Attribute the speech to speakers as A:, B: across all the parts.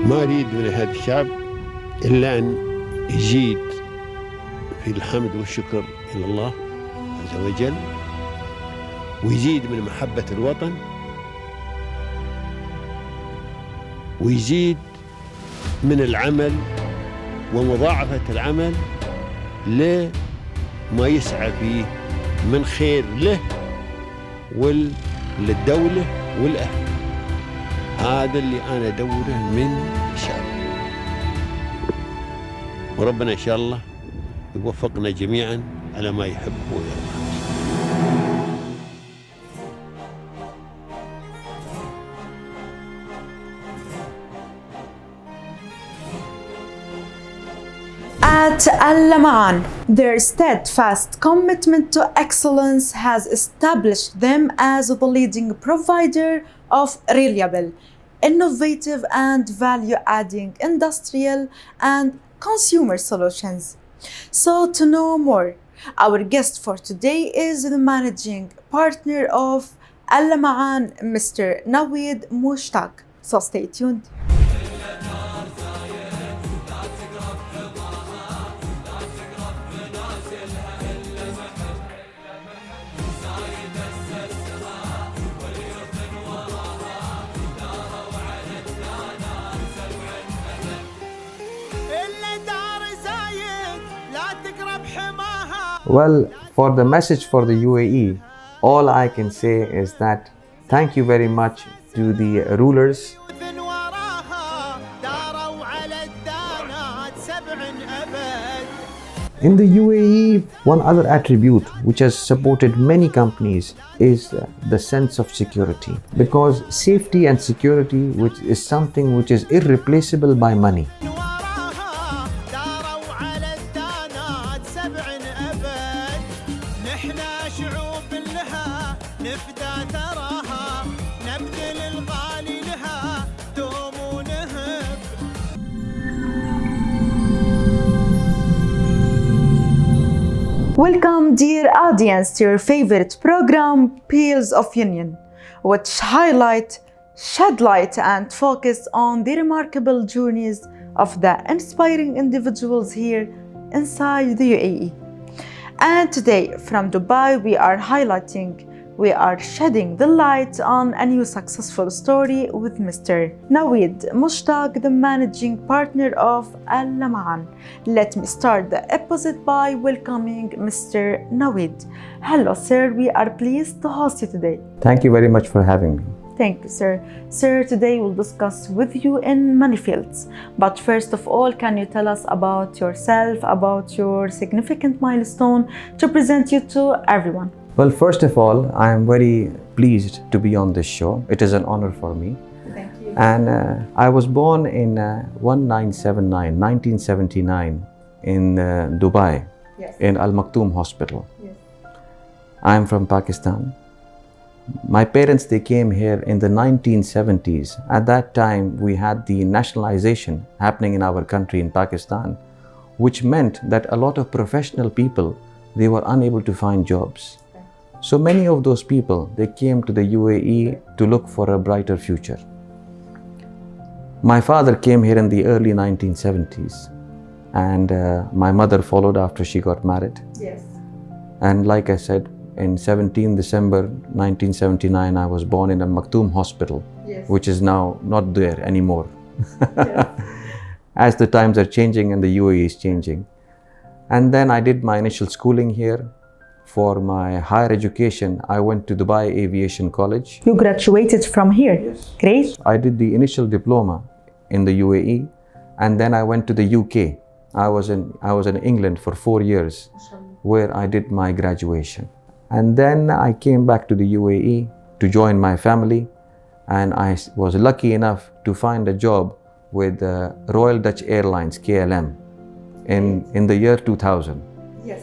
A: ما أريد من هذا الشعب إلا أن يزيد في الحمد والشكر إلى الله عز وجل، ويزيد من محبة الوطن، ويزيد من العمل ومضاعفة العمل لما يسعى فيه من خير له وللدولة والأهل. هذا اللي أنا أدوره من الشعب، وربنا إن شاء الله يوفقنا جميعا على ما يحب ويرضى.
B: At Allamaan, their steadfast commitment to excellence has established them as the leading provider of reliable, innovative and value-adding industrial and consumer solutions. So to know more, our guest for today is the managing partner of Allamaan, Mr. Naveed Mushtaq. So stay tuned.
C: Well, for the message for the UAE, all I can say is that thank you very much to the rulers. In the UAE, one other attribute which has supported many companies is the sense of security, because safety and security which is something which is irreplaceable by money.
B: Welcome, dear audience, to your favorite program, Peels of Union, which shed light and focus on the remarkable journeys of the inspiring individuals here inside the UAE. And today, from Dubai, we are shedding the light on a new successful story with Mr. Naveed Mushtaq, the managing partner of Allamaan. Let me start the episode by welcoming Mr. Naveed. Hello, sir. We are pleased to host you today.
C: Thank you very much for having me.
B: Thank you, sir. Sir, today we'll discuss with you in many fields. But first of all, can you tell us about yourself, about your significant milestone to present you to everyone?
C: Well, first of all, I am very pleased to be on this show. It is an honor for me.
B: Thank you.
C: And I was born in 1979 in Dubai,
B: Yes.
C: in Al Maktoum Hospital.
B: Yes.
C: I am from Pakistan. My parents, they came here in the 1970s. At that time, we had the nationalization happening in our country in Pakistan, which meant that a lot of professional people, they were unable to find jobs. So many of those people, they came to the UAE to look for a brighter future. My father came here in the early 1970s, and my mother followed after she got married.
B: Yes.
C: And like I said, in 17 December 1979, I was born in Al Maktoum Hospital,
B: Yes.
C: which is now not there anymore.
B: Yes.
C: As the times are changing and the UAE is changing. And then I did my initial schooling here. For my higher education, I went to Dubai Aviation College.
B: You graduated from here?
C: Yes.
B: Great.
C: I did the initial diploma in the UAE, and then I went to the UK. I was in England for 4 years, where I did my graduation. And then I came back to the UAE to join my family, and I was lucky enough to find a job with Royal Dutch Airlines, KLM, in the year 2000.
B: Yes.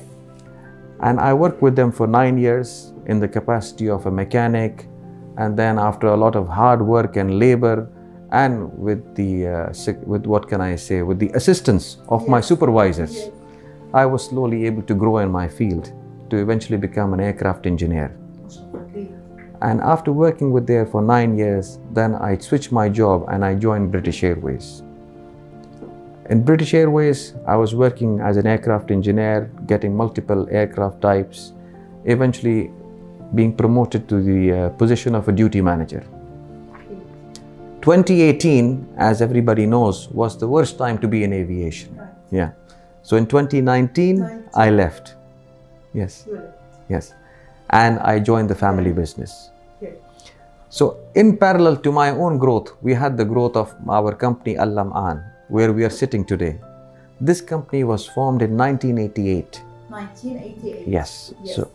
C: And I worked with them for 9 years in the capacity of a mechanic. And then after a lot of hard work and labor, and with the assistance of my supervisors, I was slowly able to grow in my field to eventually become an aircraft engineer. And after working with there for 9 years, then I switched my job and I joined British Airways. In British Airways, I was working as an aircraft engineer, getting multiple aircraft types, eventually being promoted to the position of a duty manager. 2018, as everybody knows, was the worst time to be in aviation.
B: Right.
C: Yeah. So in 2019, I left. Yes. Yes. And I joined the family business.
B: Okay.
C: So in parallel to my own growth, we had the growth of our company Allamaan, where we are sitting today. This company was formed in 1988.
B: 1988.
C: Yes. So,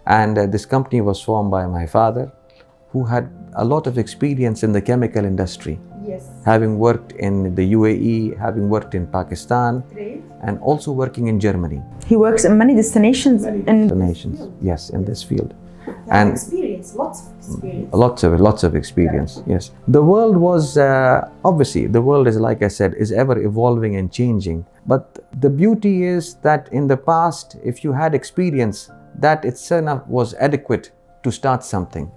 C: and this company was formed by my father, who had a lot of experience in the chemical industry.
B: Yes.
C: Having worked in the UAE, having worked in Pakistan,
B: Great.
C: and also working in Germany.
B: He works in many destinations in
C: Destinations, yes, in this field.
B: and experience, lots of experience.
C: Lots of experience. Yes, the world was obviously the world is, like I said, is ever evolving and changing. But the beauty is that in the past, if you had experience, that itself was adequate to start something.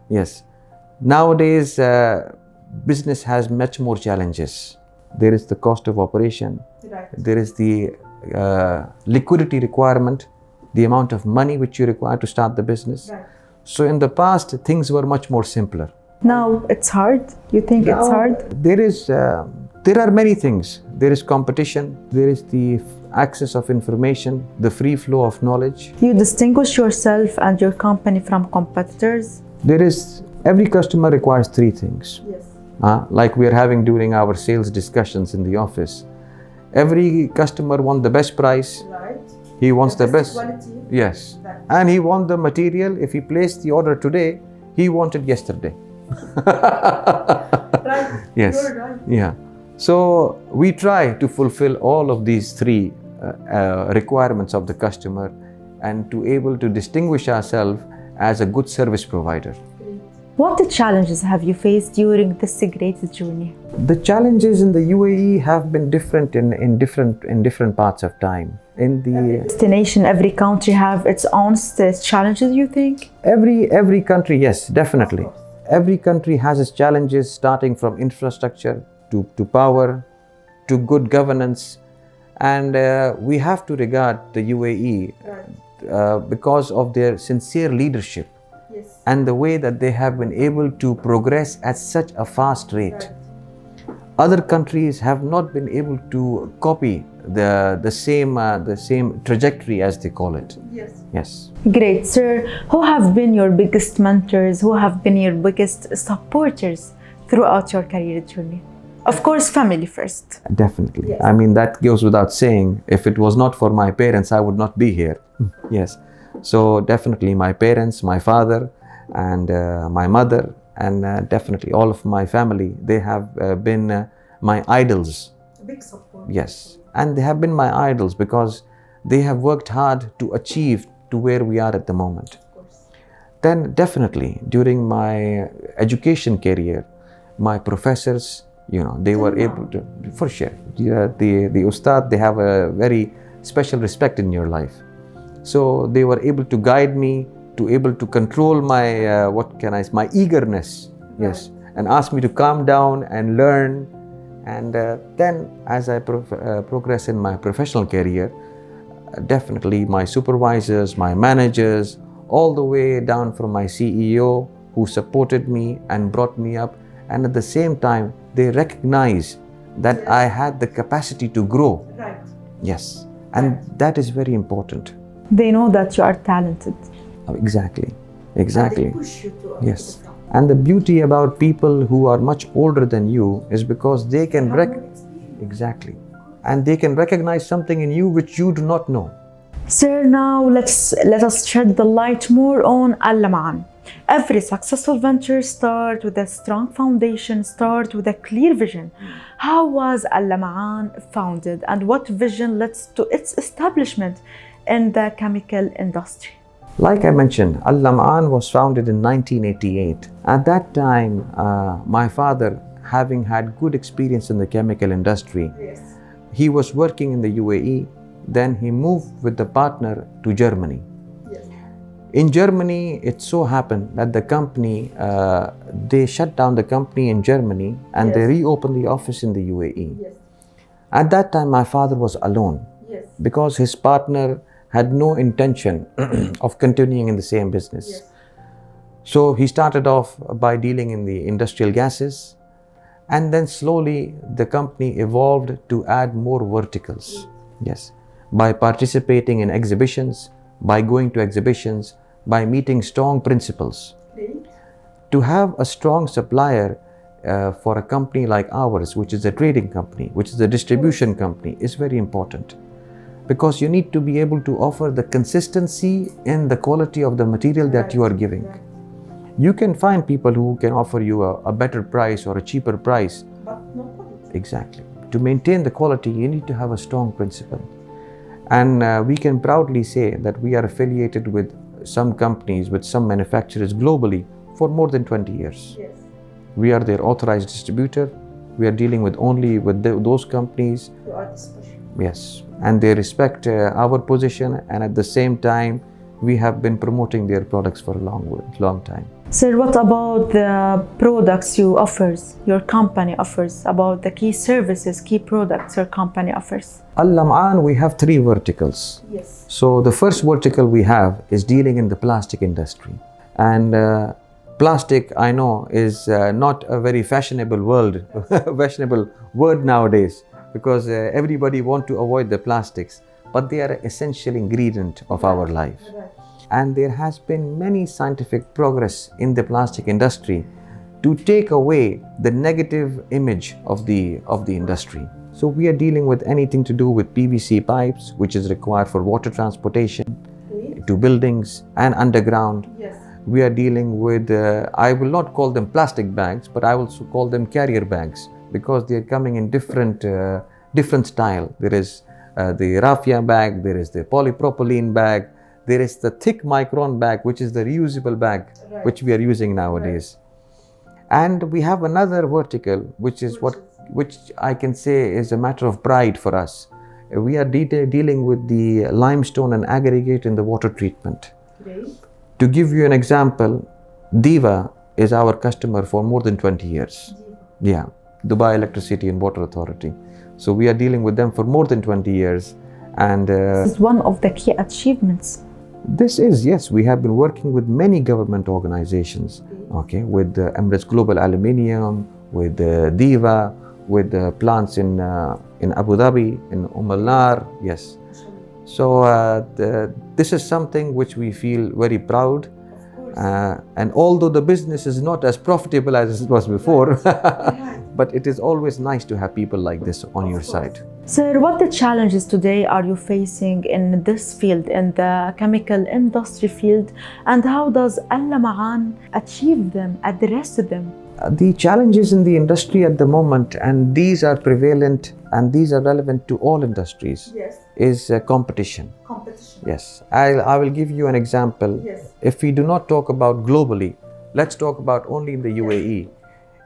C: Yes. Nowadays, business has much more challenges. There is the cost of operation.
B: Right.
C: There is the liquidity requirement, the amount of money which you require to start the business.
B: Right.
C: So in the past, things were much more simpler.
B: Now it's hard. You think it's hard?
C: There are many things. There is competition. There is the access of information, the free flow of knowledge.
B: You distinguish yourself and your company from competitors?
C: Every customer requires three things.
B: Yes.
C: Like we are having during our sales discussions in the office. Every customer wants the best price.
B: Right.
C: He wants the best.
B: Quality.
C: Yes. And he wants the material. If he placed the order today, he wanted yesterday.
B: Right.
C: Yes.
B: You're right.
C: Yeah. So we try to fulfill all of these three requirements of the customer and to able to distinguish ourselves as a good service provider.
B: What challenges have you faced during this great journey?
C: The challenges in the UAE have been different in different parts of time. In the
B: Destination, every country have its own challenges, you think?
C: every country, yes, definitely. Every country has its challenges, starting from infrastructure to power to good governance, and we have to regard the UAE because of their sincere leadership.
B: Yes.
C: And the way that they have been able to progress at such a fast rate. Other countries have not been able to copy the same trajectory, as they call it.
B: Yes.
C: Yes.
B: Great, sir. Who have been your biggest mentors? Who have been your biggest supporters throughout your career journey? Of course, family first.
C: Definitely.
B: Yes.
C: I mean, that goes without saying. If it was not for my parents, I would not be here. Yes. So definitely my parents, my father, and my mother, and definitely all of my family, they have been my idols.
B: A big support.
C: Yes. And they have been my idols because they have worked hard to achieve to where we are at the moment.
B: Of course.
C: Then definitely during my education career, my professors, they were able to, for sure, the Ustad, they have a very special respect in your life. So they were able to guide me, to able to control my, my eagerness, yes, and ask me to calm down and learn. And then as I progress in my professional career, definitely my supervisors, my managers, all the way down from my CEO who supported me and brought me up. And at the same time, they recognize that I had the capacity to grow.
B: Right.
C: Yes. And that is very important.
B: They know that you are talented.
C: Exactly.
B: And they push you to
C: Yes.
B: become.
C: And the beauty about people who are much older than you is because they can exactly. And they can recognize something in you which you do not know.
B: Sir, now let us shed the light more on Allamaan. Every successful venture starts with a strong foundation, starts with a clear vision. How was Allamaan founded and what vision led to its establishment in the chemical industry?
C: Like I mentioned, Allamaan was founded in 1988. At that time, my father, having had good experience in the chemical industry, he was working in the UAE. Then he moved with the partner to Germany. In Germany, it so happened that the company, they shut down the company in Germany and they reopened the office in the UAE. At that time, my father was alone because his partner had no intention of continuing in the same business. So he started off by dealing in the industrial gases, and then slowly the company evolved to add more verticals. Yes, by participating in exhibitions, by going to exhibitions, by meeting strong principals. To have a strong supplier for a company like ours, which is a trading company, which is a distribution company, is very important, because you need to be able to offer the consistency in the quality of the material that you are giving. You can find people who can offer you a better price or a cheaper price.
B: But no quality.
C: Exactly. To maintain the quality, you need to have a strong principle. And we can proudly say that we are affiliated with some companies, with some manufacturers globally for more than 20 years. We are their authorized distributor. We are dealing with only with those companies.
B: You are the special.
C: Yes, and they respect our position, and at the same time, we have been promoting their products for a long time.
B: Sir, what about the products your company offers, about the key services, key products your company offers?
C: Allamaan, we have 3 verticals.
B: Yes.
C: So the first vertical we have is dealing in the plastic industry. And plastic, I know, is not a very fashionable word nowadays, because everybody wants to avoid the plastics, but they are an essential ingredient of our life. And there has been many scientific progress in the plastic industry to take away the negative image of the industry. So we are dealing with anything to do with PVC pipes, which is required for water transportation to buildings and underground.
B: Yes.
C: We are dealing with, I will not call them plastic bags, but I will call them carrier bags, because they are coming in different style. There is the raffia bag, there is the polypropylene bag, there is the thick micron bag, which is the reusable bag, which we are using nowadays. And we have another vertical, which I can say is a matter of pride for us. We are dealing with the limestone and aggregate in the water treatment. To give you an example, Diva is our customer for more than 20 years. Yeah, Dubai Electricity and Water Authority. So we are dealing with them for more than 20 years. And
B: this is one of the key achievements.
C: This is, yes, we have been working with many government organizations, okay, with Emirates Global Aluminium, with Diva, with plants in Abu Dhabi, in Al Nar, yes. So this is something which we feel very proud. And although the business is not as profitable as it was before, but it is always nice to have people like this on your side.
B: Sir, what the challenges today are you facing in this field, in the chemical industry field, and how does Allamaan achieve them, address them?
C: The challenges in the industry at the moment, and these are prevalent and these are relevant to all industries, is competition. Yes, I will give you an example. If we do not talk about globally, let's talk about only in the UAE.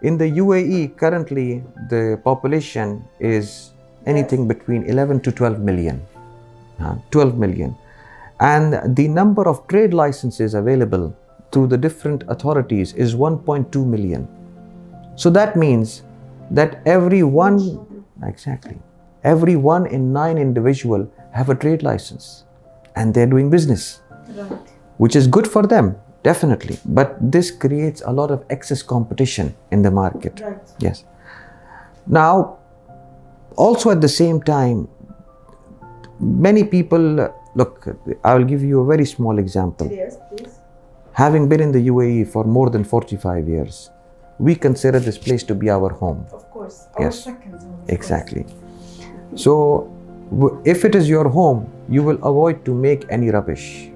C: In the UAE, currently the population is anything between 11 to 12 million. 12 million. And the number of trade licenses available through the different authorities is 1.2 million. So that means that every one in 9 individual have a trade license, and they're doing business, which is good for them, definitely. But this creates a lot of excess competition in the market. Yes. Now, also at the same time, many people, look, I will give you a very small example.
B: Yes, please.
C: Having been in the UAE for more than 45 years, we consider this place to be our home.
B: Of course,
C: yes,
B: our second home.
C: Exactly. So, if it is your home, you will avoid to make any rubbish.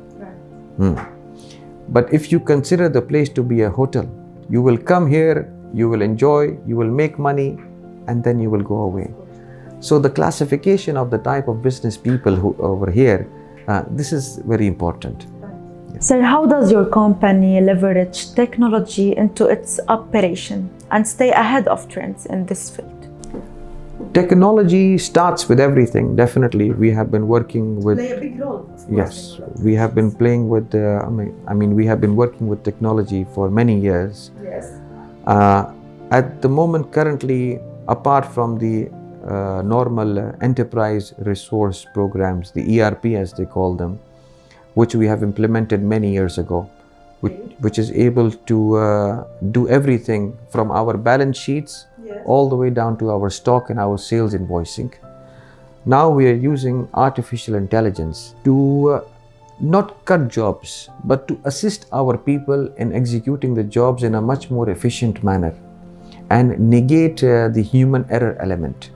C: But if you consider the place to be a hotel, you will come here, you will enjoy, you will make money, and then you will go away. So the classification of the type of business people who over here, this is very important.
B: Sir, how does your company leverage technology into its operation and stay ahead of trends in this field?
C: Technology starts with everything. Definitely, we have been working with.
B: Play a big role.
C: Yes, we have been playing with. We have been working with technology for many years.
B: Yes.
C: At the moment, currently, apart from the normal enterprise resource programs, the ERP as they call them, which we have implemented many years ago, which is able to do everything from our balance sheets all the way down to our stock and our sales invoicing. Now we are using artificial intelligence to not cut jobs, but to assist our people in executing the jobs in a much more efficient manner and negate the human error element.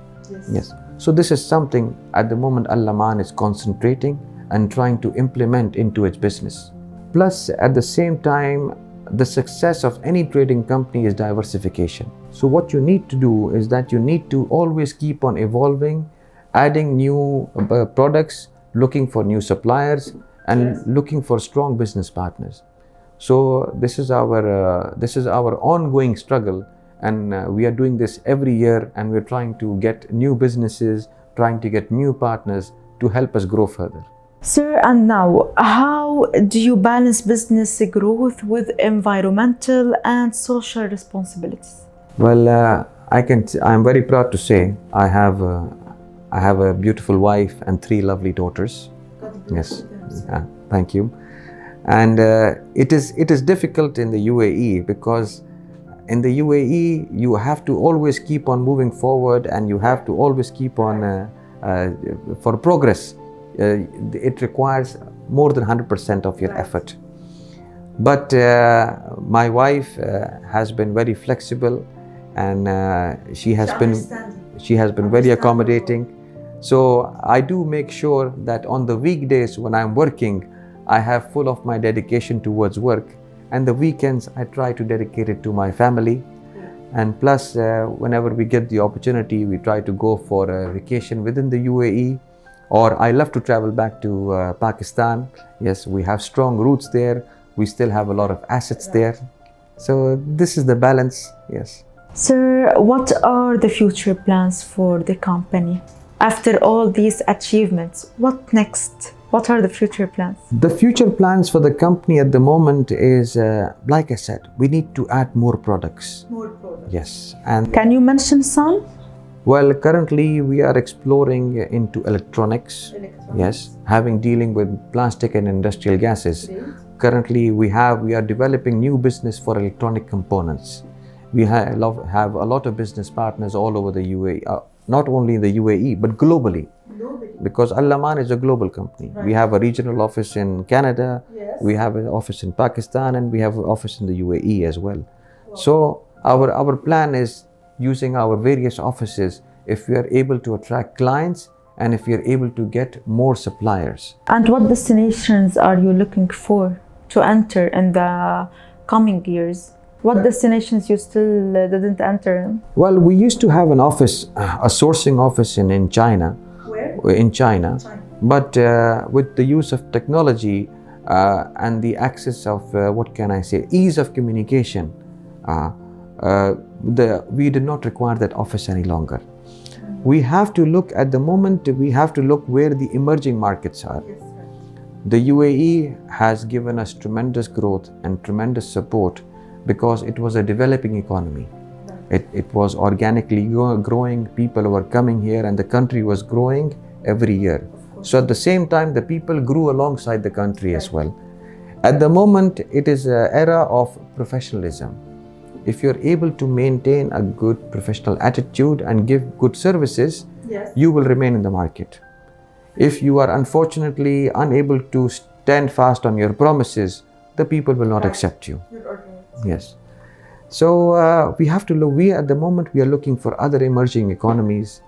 C: Yes. So this is something at the moment Allamaan is concentrating and trying to implement into its business. Plus, at the same time, the success of any trading company is diversification. So what you need to do is that you need to always keep on evolving, adding new products, looking for new suppliers, and looking for strong business partners. So this is our ongoing struggle, and we are doing this every year, and we're trying to get new businesses, trying to get new partners to help us grow further.
B: Sir, and now, how do you balance business growth with environmental and social responsibilities?
C: Well, I'm very proud to say I have a beautiful wife and 3 lovely daughters. Yes, thank you. And it is difficult in the UAE, because in the UAE you have to always keep on moving forward, and you have to always keep on for progress. It requires more than 100% of your effort. But my wife has been very flexible, and she has been very accommodating. So I do make sure that on the weekdays when I'm working, I have full of my dedication towards work, and the weekends I try to dedicate it to my family. And plus, whenever we get the opportunity, we try to go for a vacation within the UAE, or I love to travel back to Pakistan. Yes, we have strong roots there. We still have a lot of assets there. So this is the balance, yes.
B: Sir, what are the future plans for the company? After all these achievements, what next? What are the future plans?
C: The future plans for the company at the moment is, like I said, we need to add more products.
B: More products.
C: Yes. And
B: can you mention some?
C: Well, currently we are exploring into electronics. Yes, dealing with plastic and industrial gases.
B: Great.
C: Currently we are developing new business for electronic components. We have a lot of business partners all over the UAE, not only in the UAE, but globally. Because Allamaan is a global company. Right. We have a regional office in Canada, we have an office in Pakistan, and we have an office in the UAE as well. Wow. So our plan is, using our various offices, if we are able to attract clients and if we are able to get more suppliers.
B: And what destinations are you looking for to enter in the coming years? What destinations you still didn't enter in?
C: Well, we used to have an office, a sourcing office in China.
B: Where?
C: In China. But with the use of technology and the access of, ease of communication, we did not require that office any longer. We have to look at the moment, we have to look where the emerging markets are. Yes, right. The UAE has given us tremendous growth and tremendous support because it was a developing economy. Right. It was organically growing, people were coming here, and the country was growing every year. So at the same time, the people grew alongside the country as well. At the moment, it is an era of professionalism. If you're able to maintain a good professional attitude and give good services, you will remain in the market. If you are unfortunately unable to stand fast on your promises, the people will not accept you. Yes. So we have to look, at the moment we are looking for other emerging economies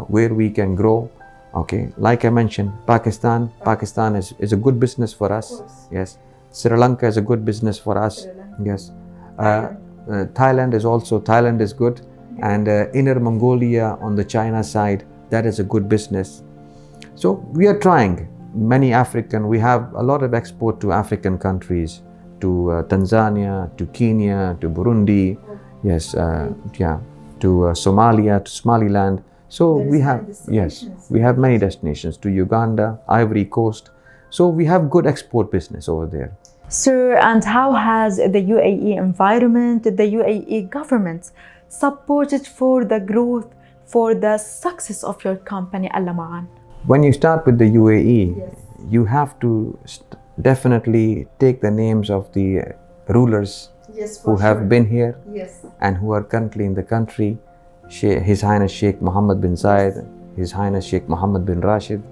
C: where we can grow. Okay, like I mentioned, Pakistan is a good business for us. Yes. Sri Lanka is a good business for us. Yes. Thailand is good, and Inner Mongolia on the China side, that is a good business. So we are trying. We have a lot of export to African countries, to Tanzania, to Kenya, to Burundi, to Somalia, to Somaliland. So we have many destinations, to Uganda, Ivory Coast. So we have good export business over there.
B: Sir, and how has the UAE environment, the UAE government supported for the growth for the success of your company, Allamaan?
C: When you start with the UAE, you have to definitely take the names of the rulers who have been here and who are currently in the country. His Highness Sheikh Mohammed bin Zayed, His Highness Sheikh Mohammed bin Rashid.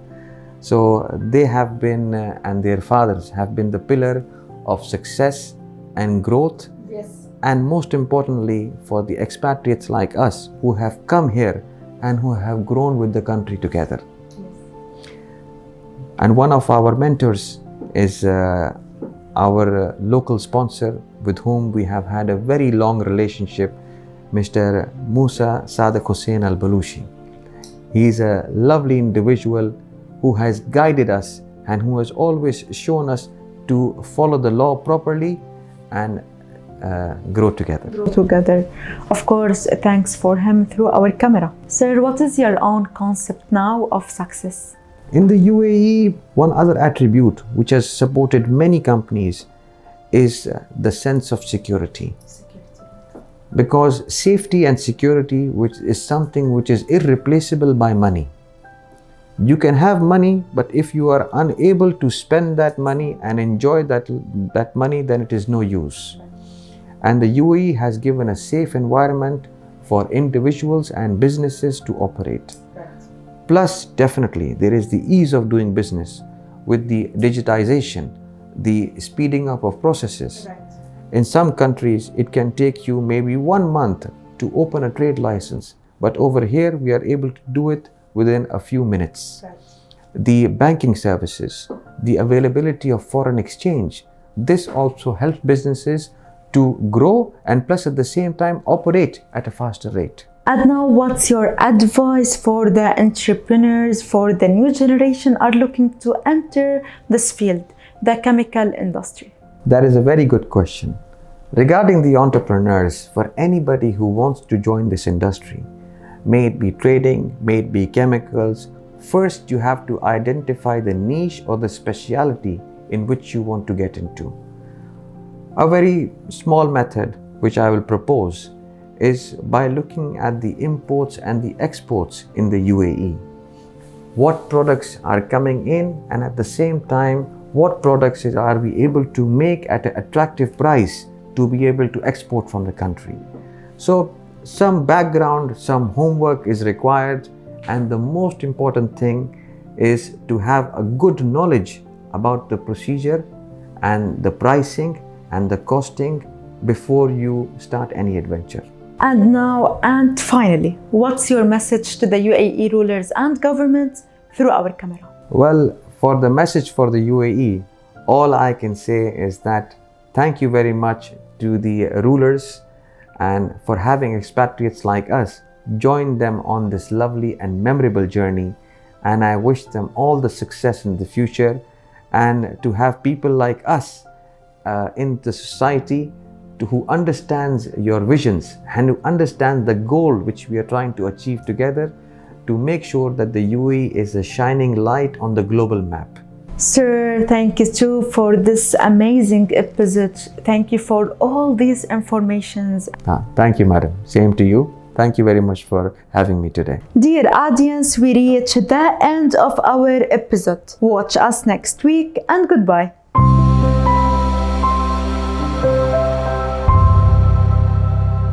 C: So they have been, and their fathers have been the pillar of success and growth. And most importantly, for the expatriates like us who have come here and who have grown with the country together. And one of our mentors is our local sponsor with whom we have had a very long relationship, Mr. Musa Sadiq Hussain Al-Balushi. He is a lovely individual who has guided us and who has always shown us to follow the law properly and grow together.
B: Of course, thanks for him through our camera. Sir, what is your own concept now of success?
C: In the UAE, one other attribute which has supported many companies is the sense of security. Because safety and security, which is something which is irreplaceable by money. You can have money, but if you are unable to spend that money and enjoy that money, then it is no use. And the UAE has given a safe environment for individuals and businesses to operate. Plus, definitely, there is the ease of doing business with the digitization, the speeding up of processes. In some countries, it can take you maybe 1 month to open a trade license. But over here, we are able to do it within a few minutes. The banking services, the availability of foreign exchange, this also helps businesses to grow and plus at the same time operate at a faster rate.
B: And now, what's your advice for the entrepreneurs, for the new generation are looking to enter this field, the chemical industry?
C: That is a very good question. Regarding the entrepreneurs, for anybody who wants to join this industry, may it be trading, may it be chemicals, first you have to identify the niche or the specialty in which you want to get into. A very small method which I will propose is by looking at the imports and the exports in the UAE. What products are coming in, and at the same time, what products are we able to make at an attractive price to be able to export from the country. So some background, some homework is required, and the most important thing is to have a good knowledge about the procedure and the pricing and the costing before you start any adventure.
B: And now, and finally, what's your message to the UAE rulers and government through our camera?
C: Well, for the message for the UAE, all I can say is that thank you very much to the rulers and for having expatriates like us join them on this lovely and memorable journey. And I wish them all the success in the future, and to have people like us in the society who understands your visions and who understands the goal which we are trying to achieve together, to make sure that the UAE is a shining light on the global map.
B: Sir, thank you too for this amazing episode. Thank you for all these informations.
C: Thank you, madam. Same to you. Thank you very much for having me today.
B: Dear audience, we reach the end of our episode. Watch us next week and goodbye.